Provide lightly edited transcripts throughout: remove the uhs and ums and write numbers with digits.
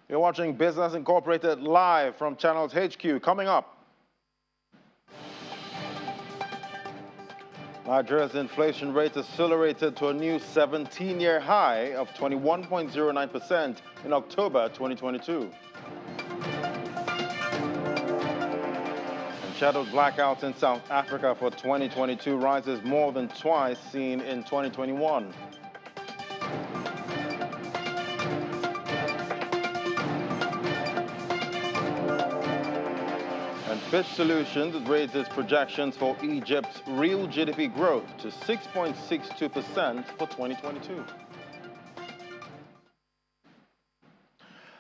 You're watching Business Incorporated live from Channels HQ. Coming up, Nigeria's inflation rate accelerated to a new 17-year high of 21.09% in October 2022. And shadowed blackouts in South Africa for 2022 rises more than twice seen in 2021. And Fitch Solutions raised its projections for Egypt's real GDP growth to 6.62% for 2022.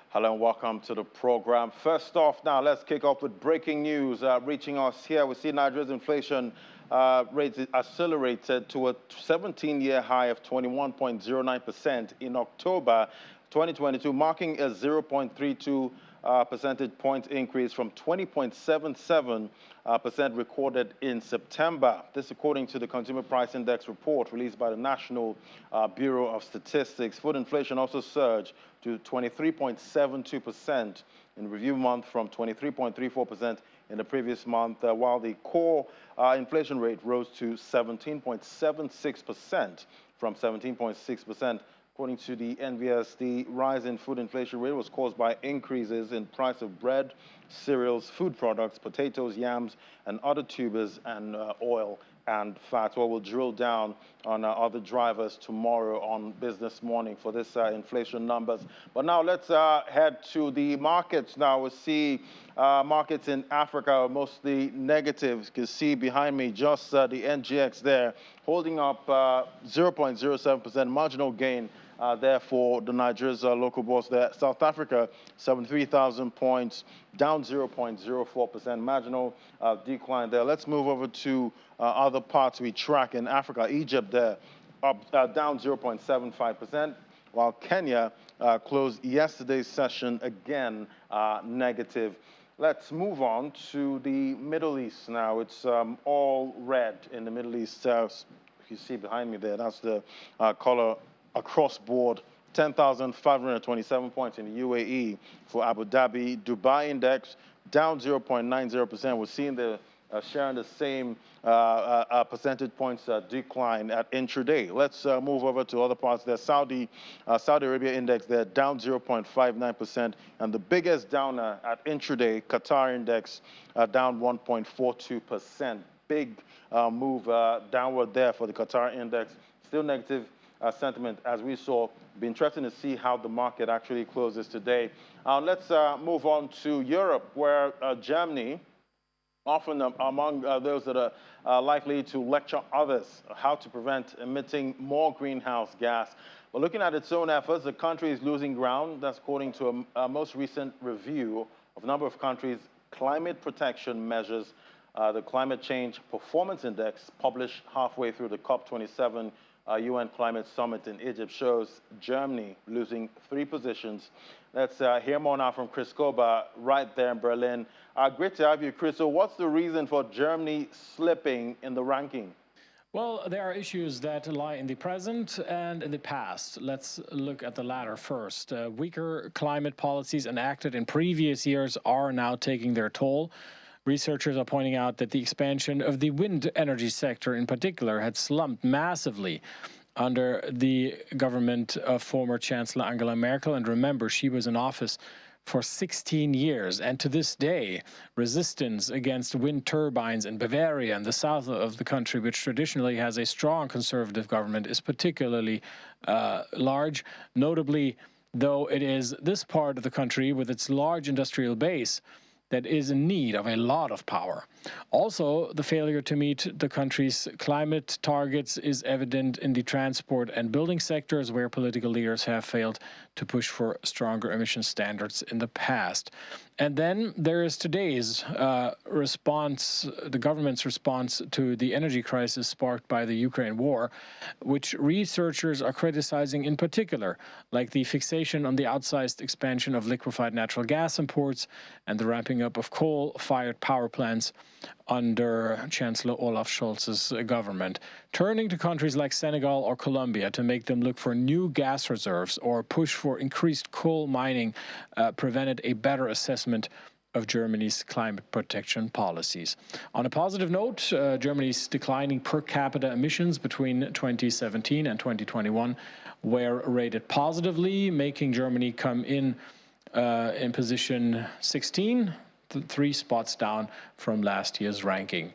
Hello and welcome to the program. First off now, let's kick off with breaking news reaching us here. We see Nigeria's inflation rate accelerated to a 17-year high of 21.09% in October 2022, marking a 0.32 percentage point increase from 20.77% recorded in September. This according to the Consumer Price Index report released by the National Bureau of Statistics. Food inflation also surged to 23.72% in review month from 23.34% in the previous month, while the core inflation rate rose to 17.76% from 17.6%. According to the NBS, the rise in food inflation rate was caused by increases in price of bread, cereals, food products, potatoes, yams, and other tubers, and oil and fat. Well, we'll drill down on other drivers tomorrow on Business Morning for this inflation numbers. But now let's head to the markets now. We see markets in Africa are mostly negative. You can see behind me just the NGX there holding up 0.07% marginal gain there for the Nigeria's local bourse there. South Africa, 73,000 points, down 0.04%, marginal decline there. Let's move over to other parts we track in Africa. Egypt there, up down 0.75%, while Kenya closed yesterday's session again negative. Let's move on to the Middle East now. It's all red in the Middle East. If you see behind me there, that's the color across board. 10,527 points in the UAE for Abu Dhabi. Dubai index down 0.90%. We're seeing the sharing the same percentage points decline at intraday. Let's move over to other parts there. Saudi Arabia index there down 0.59%, and the biggest downer at intraday, Qatar index down 1.42%. Big move downward there for the Qatar index. Still negative sentiment as we saw. Be interesting to see how the market actually closes today. Let's move on to Europe, where Germany, often among those that are likely to lecture others how to prevent emitting more greenhouse gas. But looking at its own efforts, the country is losing ground. That's according to a most recent review of a number of countries' climate protection measures. The Climate Change Performance Index, published halfway through the COP27 UN Climate Summit in Egypt, shows Germany losing 3 positions. Let's hear more now from Chris Koba right there in Berlin. Great to have you, Chris. So what's the reason for Germany slipping in the ranking? Well, there are issues that lie in the present and in the past. Let's look at the latter first. Weaker climate policies enacted in previous years are now taking their toll. Researchers are pointing out that the expansion of the wind energy sector in particular had slumped massively under the government of former Chancellor Angela Merkel. And remember, she was in office for 16 years. And to this day, resistance against wind turbines in Bavaria and the south of the country, which traditionally has a strong conservative government, is particularly large. Notably, though, it is this part of the country with its large industrial base that is in need of a lot of power. Also, the failure to meet the country's climate targets is evident in the transport and building sectors, where political leaders have failed to push for stronger emission standards in the past. And then there is today's response, the government's response to the energy crisis sparked by the Ukraine war, which researchers are criticizing in particular, like the fixation on the outsized expansion of liquefied natural gas imports and the ramping up of coal-fired power plants under Chancellor Olaf Scholz's government, turning to countries like Senegal or Colombia to make them look for new gas reserves or push for increased coal mining prevented a better assessment of Germany's climate protection policies. On a positive note, Germany's declining per capita emissions between 2017 and 2021 were rated positively, making Germany come in position 16, 3 spots down from last year's ranking.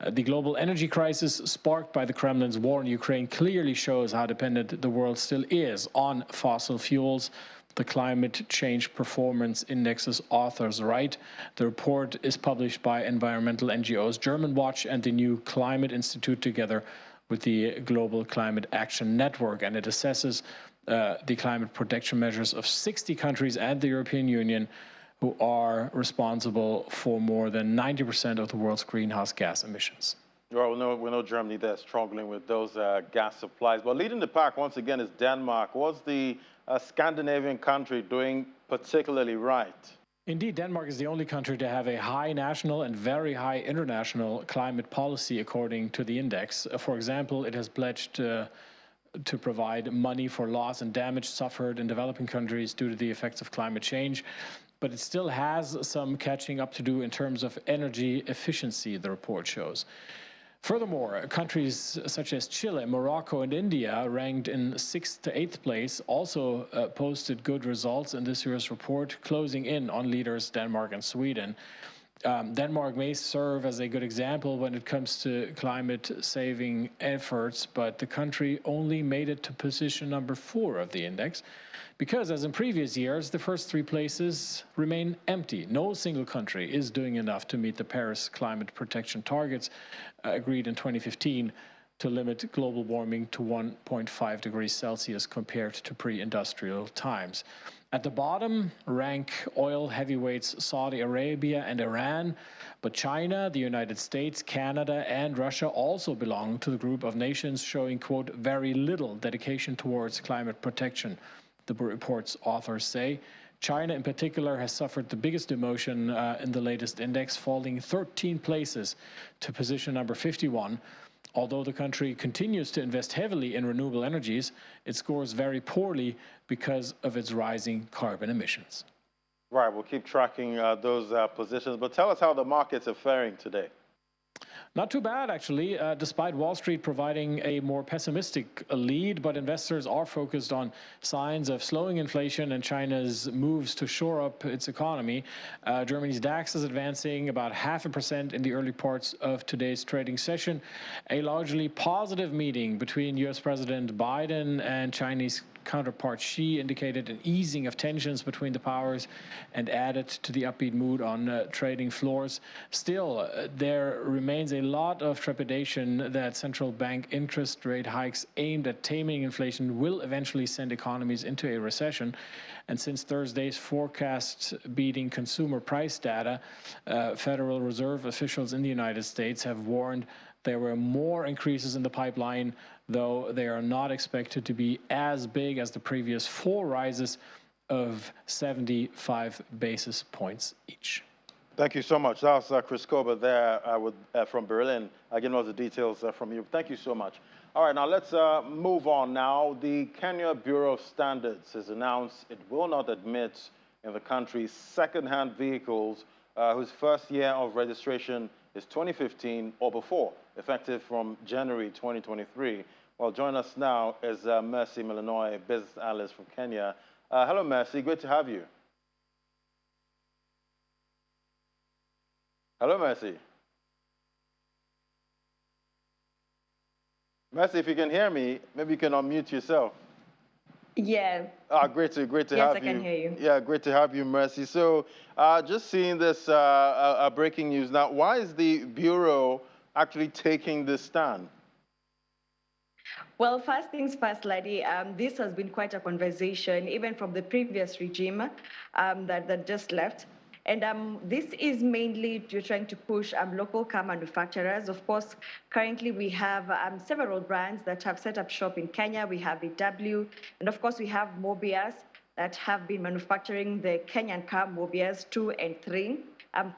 The global energy crisis sparked by the Kremlin's war in Ukraine clearly shows how dependent the world still is on fossil fuels. The Climate Change Performance Index's authors write. The report is published by environmental NGOs German Watch and the New Climate Institute together with the Global Climate Action Network, and it assesses the climate protection measures of 60 countries and the European Union, who are responsible for more than 90% of the world's greenhouse gas emissions. Well, we know Germany there struggling with those gas supplies. But leading the pack once again is Denmark. What's the Scandinavian country doing particularly right? Indeed, Denmark is the only country to have a high national and very high international climate policy, according to the index. For example, it has pledged to provide money for loss and damage suffered in developing countries due to the effects of climate change. But it still has some catching up to do in terms of energy efficiency, the report shows. Furthermore, countries such as Chile, Morocco, and India, ranked in 6th to 8th place, also posted good results in this year's report, closing in on leaders Denmark and Sweden. Denmark may serve as a good example when it comes to climate-saving efforts, but the country only made it to position number 4 of the index, because, as in previous years, the first 3 places remain empty. No single country is doing enough to meet the Paris climate protection targets agreed in 2015 to limit global warming to 1.5 degrees Celsius compared to pre-industrial times. At the bottom rank oil heavyweights Saudi Arabia and Iran, but China, the United States, Canada, and Russia also belong to the group of nations showing, quote, very little dedication towards climate protection, the report's authors say. China, in particular, has suffered the biggest demotion in the latest index, falling 13 places to position number 51. Although the country continues to invest heavily in renewable energies, it scores very poorly because of its rising carbon emissions. Right, we'll keep tracking those positions, but tell us how the markets are faring today. Not too bad, actually, despite Wall Street providing a more pessimistic lead, but investors are focused on signs of slowing inflation and China's moves to shore up its economy. Germany's DAX is advancing about 0.5% in the early parts of today's trading session. A largely positive meeting between U.S. President Biden and Chinese counterpart Xi indicated an easing of tensions between the powers and added to the upbeat mood on trading floors. Still, there remains a lot of trepidation that central bank interest rate hikes aimed at taming inflation will eventually send economies into a recession. And since Thursday's forecast beating consumer price data, Federal Reserve officials in the United States have warned there were more increases in the pipeline, though they are not expected to be as big as the previous 4 rises of 75 basis points each. Thank you so much. That was Chris Kober there from Berlin, getting all the details from you. Thank you so much. All right, now let's move on now. The Kenya Bureau of Standards has announced it will not admit in the country second-hand vehicles whose first year of registration is 2015 or before, effective from January 2023. Well, join us now is Mercy Milanoy, business analyst from Kenya. Hello, Mercy. Great to have you. Hello, Mercy. Mercy, if you can hear me, maybe you can unmute yourself. Yeah. Great to yes, have you. I can hear you. Yeah, great to have you, Mercy. So just seeing this breaking news now, why is the Bureau actually taking this stand? Well, first things first, Ladi, this has been quite a conversation, even from the previous regime that just left. And this is mainly to trying to push local car manufacturers. Of course, currently we have several brands that have set up shop in Kenya. We have VW, and of course we have Mobius that have been manufacturing the Kenyan car Mobius 2 and 3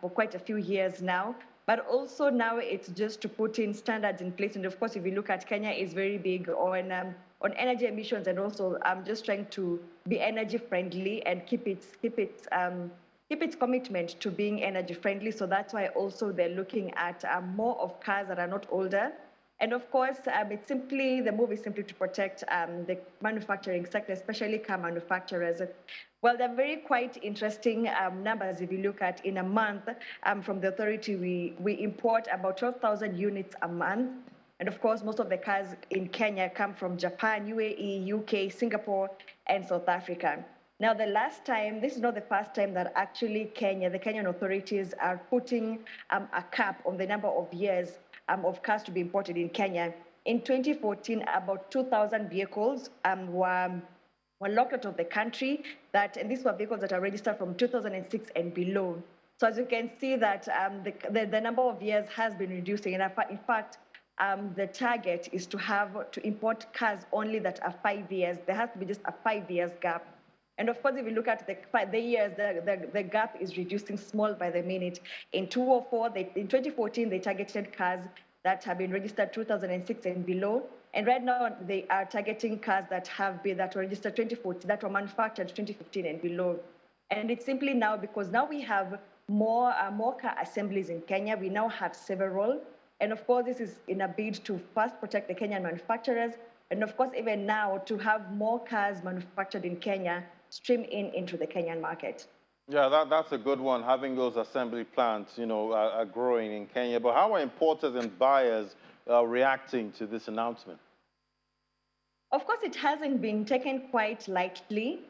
for quite a few years now. But also now it's just to put in standards in place. And of course, if you look at Kenya, is very big on energy emissions, and also just trying to be energy friendly and keep its commitment to being energy friendly. So that's why also they're looking at more of cars that are not older. And of course, the move is simply to protect the manufacturing sector, especially car manufacturers. Well, they're very quite interesting numbers. If you look at in a month from the authority, we import about 12,000 units a month. And of course, most of the cars in Kenya come from Japan, UAE, UK, Singapore, and South Africa. Now, this is not the first time that actually the Kenyan authorities are putting a cap on the number of years of cars to be imported in Kenya. In 2014, about 2,000 vehicles were locked out of the country, and these were vehicles that are registered from 2006 and below. So as you can see that the number of years has been reducing. And in fact, the target is to import cars only that are 5 years. There has to be just a 5 years gap. And of course, if you look at the years, the gap is reducing small by the minute. In 2014, they targeted cars that have been registered 2006 and below. And right now, they are targeting cars that were registered 2014, that were manufactured 2015 and below. And it's simply now because now we have more car assemblies in Kenya. We now have several. And of course, this is in a bid to first protect the Kenyan manufacturers. And of course, even now, to have more cars manufactured in Kenya stream into the Kenyan market. Yeah, that's a good one, having those assembly plants, are growing in Kenya. But how are importers and buyers reacting to this announcement? Of course, it hasn't been taken quite lightly,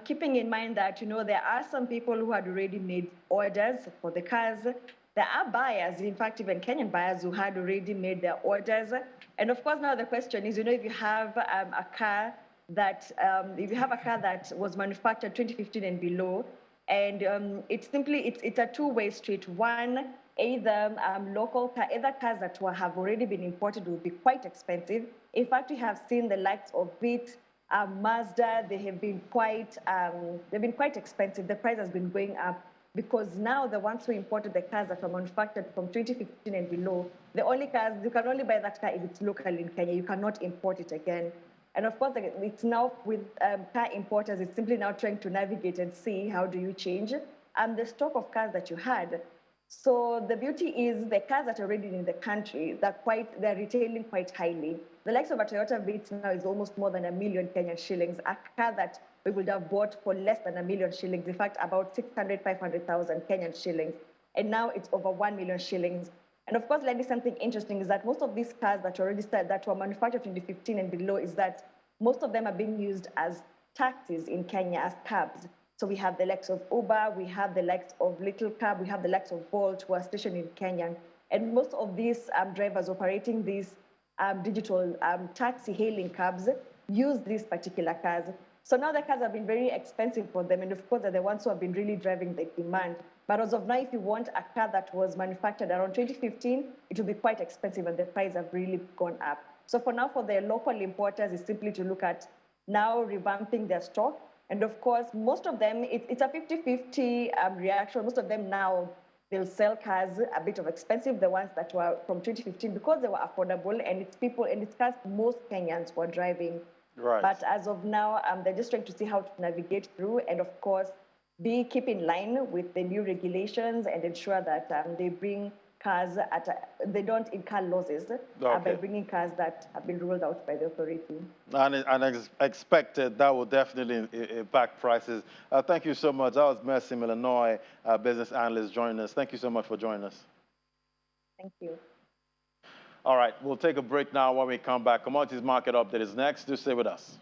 keeping in mind that, there are some people who had already made orders for the cars. There are buyers, in fact, even Kenyan buyers who had already made their orders. And of course, now the question is, if you have a car that was manufactured 2015 and below, and it's a two-way street. One, either cars that have already been imported will be quite expensive. In fact, we have seen the likes of Beat, Mazda. They have been quite expensive. The price has been going up because now the ones who imported the cars that were manufactured from 2015 and below, the only cars, you can only buy that car if it's local in Kenya. You cannot import it again. And of course, it's now with car importers, it's simply now trying to navigate and see how do you change the stock of cars that you had. So the beauty is the cars that are already in the country, they're retailing quite highly. The likes of a Toyota Vitz now is almost more than $1 million Kenyan shillings, a car that we would have bought for less than $1 million shillings, in fact, about 500,000 Kenyan shillings. And now it's over 1 million shillings. And of course, like something interesting is that most of these cars that were registered, that were manufactured in 2015 and below, is that most of them are being used as taxis in Kenya, as cabs. So we have the likes of Uber, we have the likes of Little Cab, we have the likes of Bolt who are stationed in Kenya. And most of these drivers operating these digital taxi hailing cabs use these particular cars. So now the cars have been very expensive for them, and of course they're the ones who have been really driving the demand. But as of now, if you want a car that was manufactured around 2015, it will be quite expensive, and the price have really gone up. So for now, for the local importers, it's simply to look at now revamping their stock. And of course, most of them, it's a 50-50 reaction. Most of them now, they'll sell cars a bit of expensive, the ones that were from 2015, because they were affordable, and it's cars most Kenyans were driving. Right. But as of now, they're just trying to see how to navigate through, and of course, keep in line with the new regulations and ensure that they bring cars they don't incur losses by bringing cars that have been ruled out by the authority. And expected that will definitely impact prices. Thank you so much. That was Mercy Millinois, business analyst, joining us. Thank you so much for joining us. Thank you. All right, we'll take a break now. When we come back, Commodities Market Update is next. Do stay with us.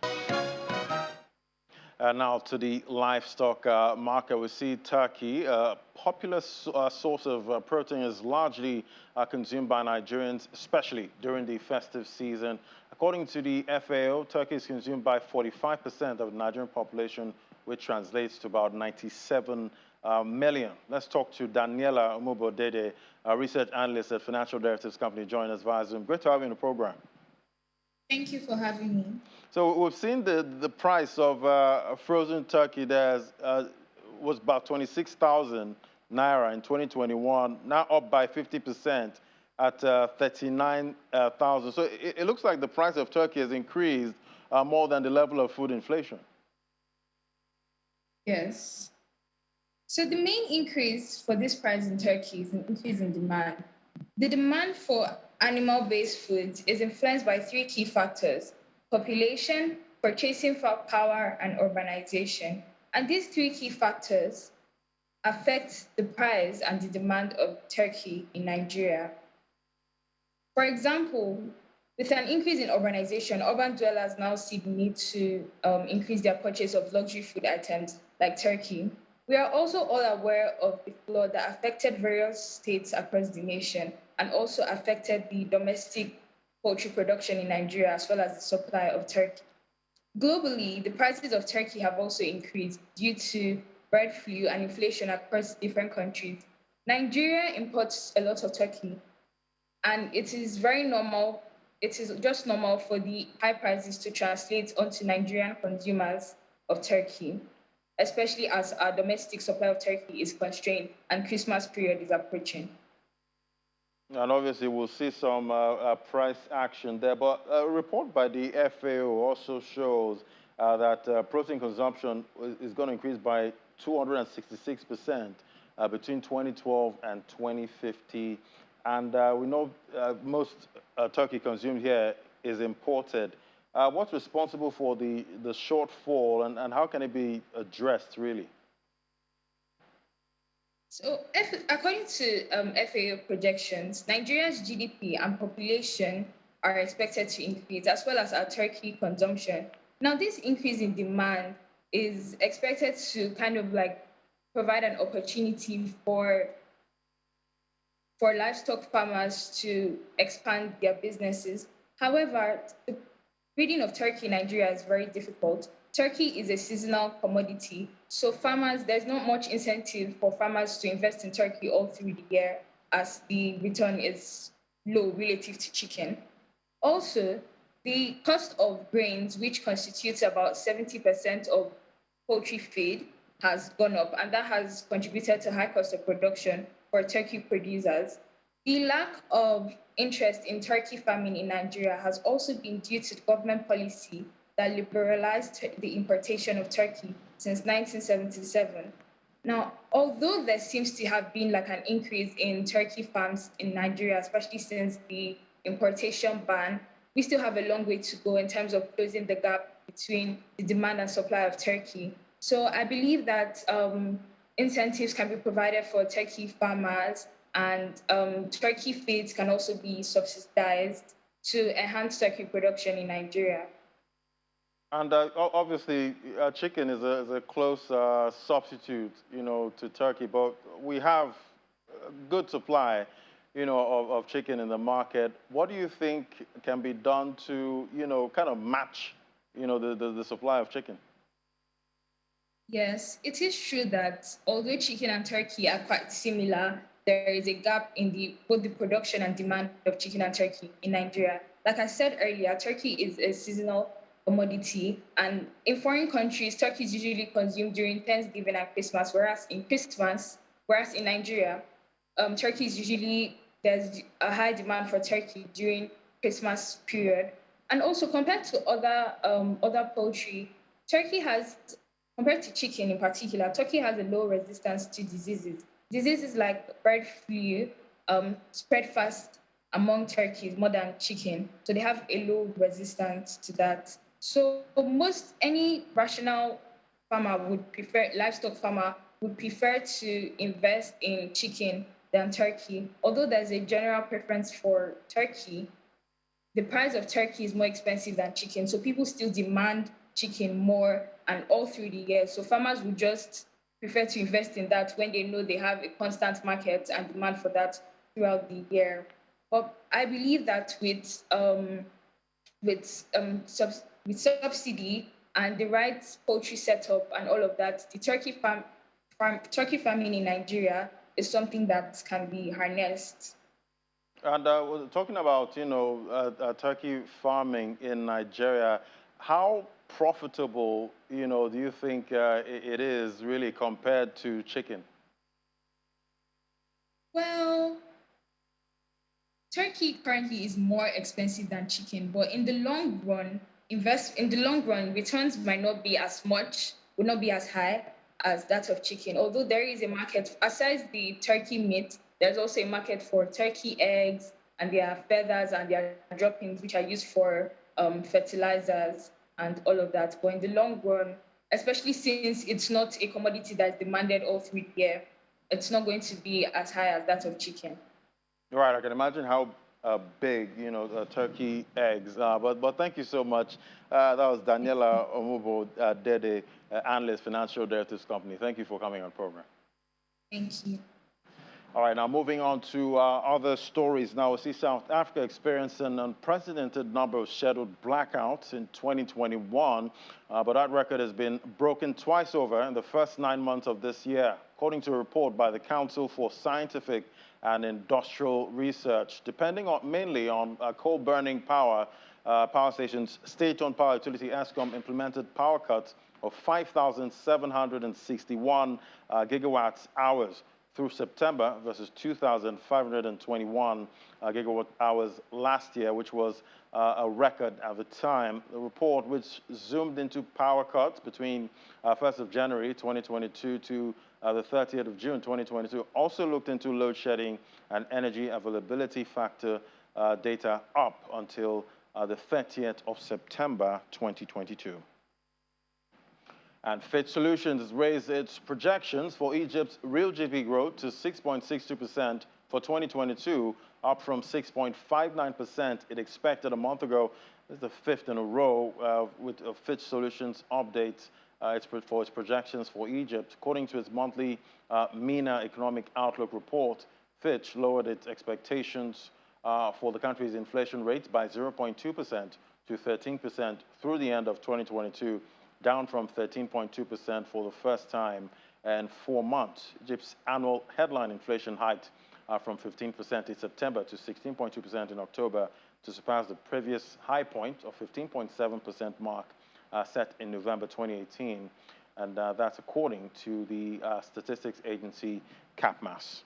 Now to the livestock market. We see turkey, a popular source of protein, is largely consumed by Nigerians, especially during the festive season. According to the FAO, turkey is consumed by 45% of the Nigerian population which translates to about 97 million. Let's talk to Daniela Umubodede, a research analyst at Financial Derivatives Company, joining us via Zoom. Great to have you in the program. Thank you for having me. So we've seen the price of frozen turkey there was about 26,000 naira in 2021, now up by 50% at 39,000. So it looks like the price of turkey has increased more than the level of food inflation. Yes. So the main increase for this price in turkey is an increase in demand. The demand for animal-based foods is influenced by three key factors: population, purchasing power, and urbanization. And these three key factors affect the price and the demand of turkey in Nigeria. For example, with an increase in urbanization, urban dwellers now see the need to increase their purchase of luxury food items like turkey. We are also all aware of the flood that affected various states across the nation and also affected the domestic poultry production in Nigeria as well as the supply of turkey. Globally, the prices of turkey have also increased due to bird flu and inflation across different countries. Nigeria imports a lot of turkey, and it is very normal. It is just normal for the high prices to translate onto Nigerian consumers of turkey, especially as our domestic supply of turkey is constrained and Christmas period is approaching. And obviously, we'll see some price action there. But a report by the FAO also shows that protein consumption is going to increase by 266% between 2012 and 2050. And we know most turkey consumed here is imported. What's responsible for the shortfall, and how can it be addressed, really? So, according to FAO projections, Nigeria's GDP and population are expected to increase, as well as our turkey consumption. Now, this increase in demand is expected to kind of like provide an opportunity for livestock farmers to expand their businesses. However, the breeding of turkey in Nigeria is very difficult. Turkey is a seasonal commodity, so there's not much incentive for farmers to invest in turkey all through the year as the return is low relative to chicken. Also, the cost of grains, which constitutes about 70% of poultry feed, has gone up, and that has contributed to high cost of production for turkey producers. The lack of interest in turkey farming in Nigeria has also been due to government policy that liberalized the importation of turkey since 1977. Now, although there seems to have been like an increase in turkey farms in Nigeria, especially since the importation ban, we still have a long way to go in terms of closing the gap between the demand and supply of turkey. So I believe that incentives can be provided for turkey farmers, and turkey feeds can also be subsidized to enhance turkey production in Nigeria. And obviously, chicken is a close substitute, to turkey. But we have a good supply, of chicken in the market. What do you think can be done to, kind of match, the supply of chicken? Yes, it is true that although chicken and turkey are quite similar, there is a gap in both the production and demand of chicken and turkey in Nigeria. Like I said earlier, turkey is a seasonal commodity, and in foreign countries, turkey is usually consumed during Thanksgiving and Christmas, whereas in Nigeria, turkey is usually there's a high demand for turkey during Christmas period, and also compared to other poultry, turkey has compared to chicken in particular, turkey has a low resistance to diseases. Diseases like bird flu spread fast among turkeys more than chicken, so they have a low resistance to that. So most any rational livestock farmer would prefer to invest in chicken than turkey. Although there's a general preference for turkey, the price of turkey is more expensive than chicken. So people still demand chicken more and all through the year. So farmers would just prefer to invest in that when they know they have a constant market and demand for that throughout the year. But I believe that with subsidy, and the right poultry setup and all of that, the turkey farming in Nigeria is something that can be harnessed. And we're talking about, turkey farming in Nigeria. How profitable, do you think it is really compared to chicken? Well, turkey currently is more expensive than chicken, but in the long run, returns might not be as much, would not be as high as that of chicken. Although there is a market, aside the turkey meat, there's also a market for turkey eggs and their feathers and their droppings, which are used for fertilizers and all of that. But in the long run, especially since it's not a commodity that's demanded all through the year, it's not going to be as high as that of chicken. Right, I can imagine how big, turkey eggs are. But thank you so much. That was Daniela Omubo Dede, analyst, financial derivatives company. Thank you for coming on program. Thank you. All right, now moving on to other stories. Now, we see South Africa experienced an unprecedented number of scheduled blackouts in 2021, but that record has been broken twice over in the first 9 months of this year, according to a report by the Council for Scientific and Industrial Research. Depending mainly on coal-burning power stations, state-owned power utility Eskom implemented power cuts of 5,761 gigawatts hours through September versus 2,521 gigawatt hours last year, which was a record at the time. The report, which zoomed into power cuts between 1st of January 2022 to the 30th of June 2022, also looked into load shedding and energy availability factor data up until the 30th of September 2022. And Fitch Solutions has raised its projections for Egypt's real GDP growth to 6.62% for 2022, up from 6.59% it expected a month ago. This is the fifth in a row with Fitch Solutions updates for its projections for Egypt. According to its monthly MENA Economic Outlook report, Fitch lowered its expectations for the country's inflation rate by 0.2% to 13% through the end of 2022. Down from 13.2% for the first time in 4 months. Egypt's annual headline inflation hiked from 15% in September to 16.2% in October to surpass the previous high point of 15.7% mark set in November 2018. And that's according to the statistics agency CAPMAS.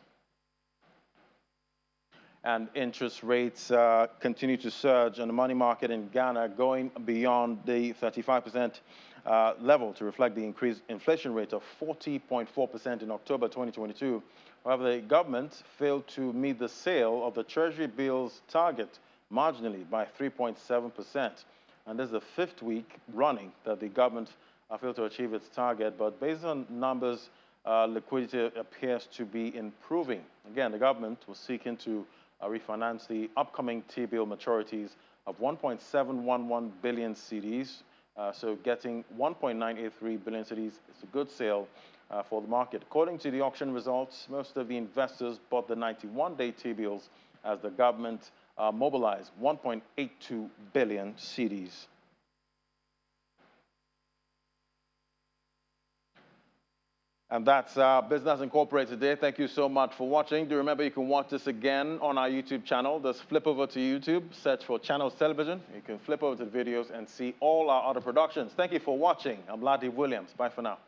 And interest rates continue to surge on the money market in Ghana, going beyond the 35% level to reflect the increased inflation rate of 40.4% in October 2022. However, the government failed to meet the sale of the Treasury bills target marginally by 3.7%. And this is the fifth week running that the government failed to achieve its target. But based on numbers, liquidity appears to be improving. Again, the government was seeking to refinance the upcoming T-bill maturities of 1.711 billion cedis. So getting 1.983 billion cedis is a good sale for the market. According to the auction results, most of the investors bought the 91-day T-bills as the government mobilized 1.82 billion cedis. And that's Business Incorporated today. Thank you so much for watching. Do remember you can watch this again on our YouTube channel. Just flip over to YouTube, search for Channels Television. You can flip over to the videos and see all our other productions. Thank you for watching. I'm Ladi Williams. Bye for now.